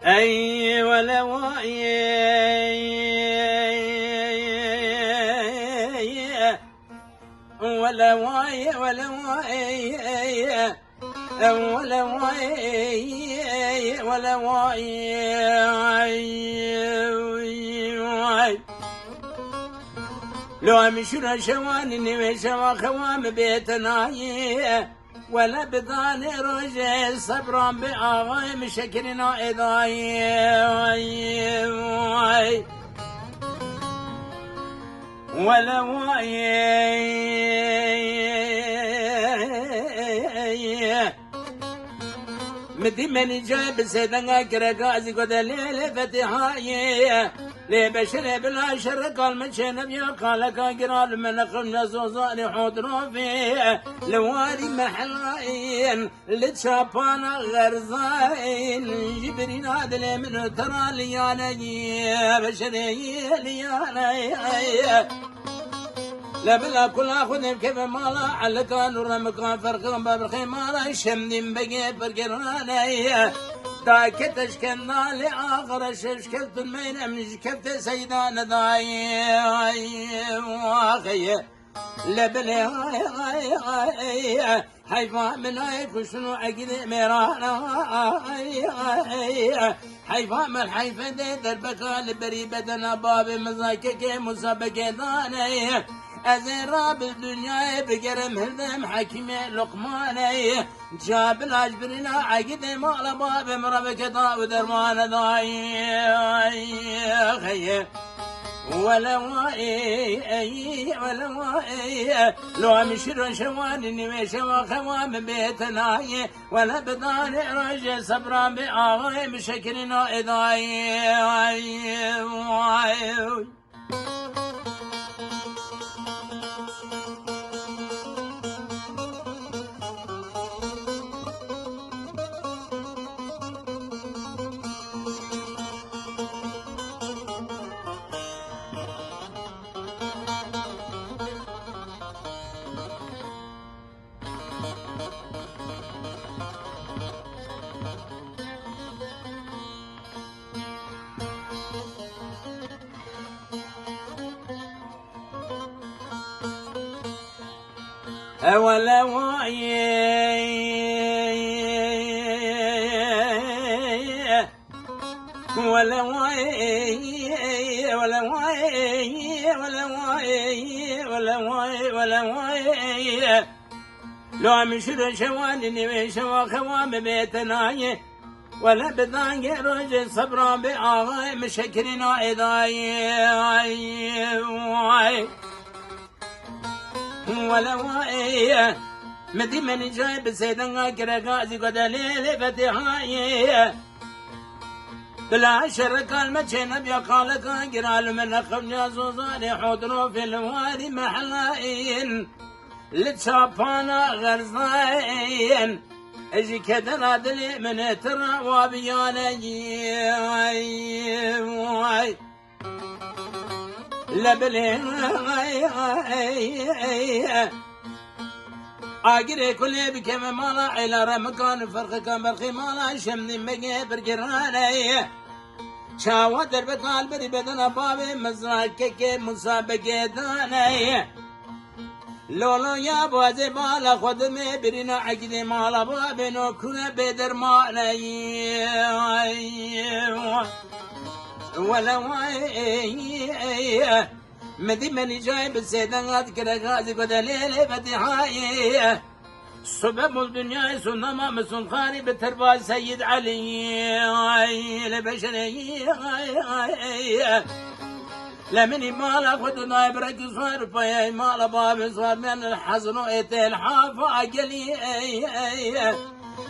أي ولا واي ولا واي ولا واي ولا واي ولا واي لو مشنا شواني وشوا خوام بيتنا ولا بضاني رجل صبران بآغاي مشكرنا إضاي ولا مدي مني جايب سيدنا كرقازي قد الليلة فتحاي لي بشر بلا شر قال مشينا بيا قالك قرال من خمنا زوزاني حضروا فيه لوالي محلاين لتشابانا غرزاين جبرين عدل من ترى ليانا بشري ليانا لا بلا كل اخذ كيف مالا على كان ورمكان فرق باب الخيمالا شمدين بقي فرقرانا داكتش كنا لآخر شكلت المين امنج كفت سيدان داي واخي لبلي حيفا من هيك وشنو عقد ميرانا حيفا من حيفا دي دربك لبري بدنا باب مزاكك مسابقة داني أزراب الدنيا بقرم هردم حكيم لقماني جاب الأجبرنا عقد مال باب مربك دا ودرمان داي خيه ولا واي ولا واي لو مشر شواني وشوا خوام بيتنا ولا بدان رجل صبران بآغاي مشكرنا إضاي ولا واي ولا واي ولا واي ولا واي ولا واي ولا واي لو مشر شواني وشوا خوام بيتنا ولا بضاني رجل صبرا بآغاي مشكرنا إضاي ولا واي مدي من جايب سيدنا كرقازي قد ليلة فتحاي بلا شر قال مشينا بيا قالك قرال من خمنا زوزاني حضروا في الوادي محلاين لتشابانا غرزاين اجي كدر دلي من ترى وابيانا لبلي اقري كل بكم مالا على رمكان فرق كان برخي مالا شمني مقي برقراني شاوة دربك البري بدنا بابي مزراكك مسابقة داني لولو يا بوزي بالا خدمي برينا عقدي مالا بابي نوكونا بدر ماني ولا واي مدي مني جايب السيدان كرقازي قد ليلة فتحاي سبب الدنيا سنما مسن خاري بتربى سيد علي لبشري لمني مالا خد نايب رك صار فيا مالا باب صار من الحزن وإتل حافا قلي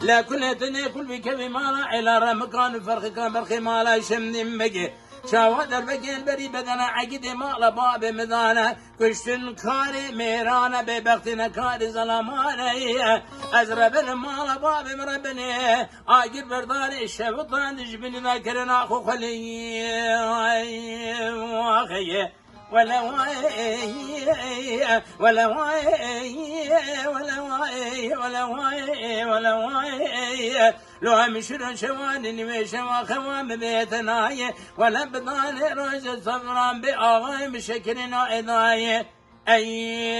لا كل تني كل بكبي مالا على رمكان فرق كان برخي مالا شمني مجي شاودر بقي البري بدنا عقد مالا باب مدانا كشتن كاري ميرانا ببختنا كاري ظلماني ازرب المالا باب مربني عقد برداري الشبطان جبني ذاكرنا اخو خلي واخي ولا واي ولا واي ولا واي ولا واي ولا واي لو مشر شوان وشوا خوام بيتناي ولا بضان روج صفران بأغاي مشكرنا إضاي أي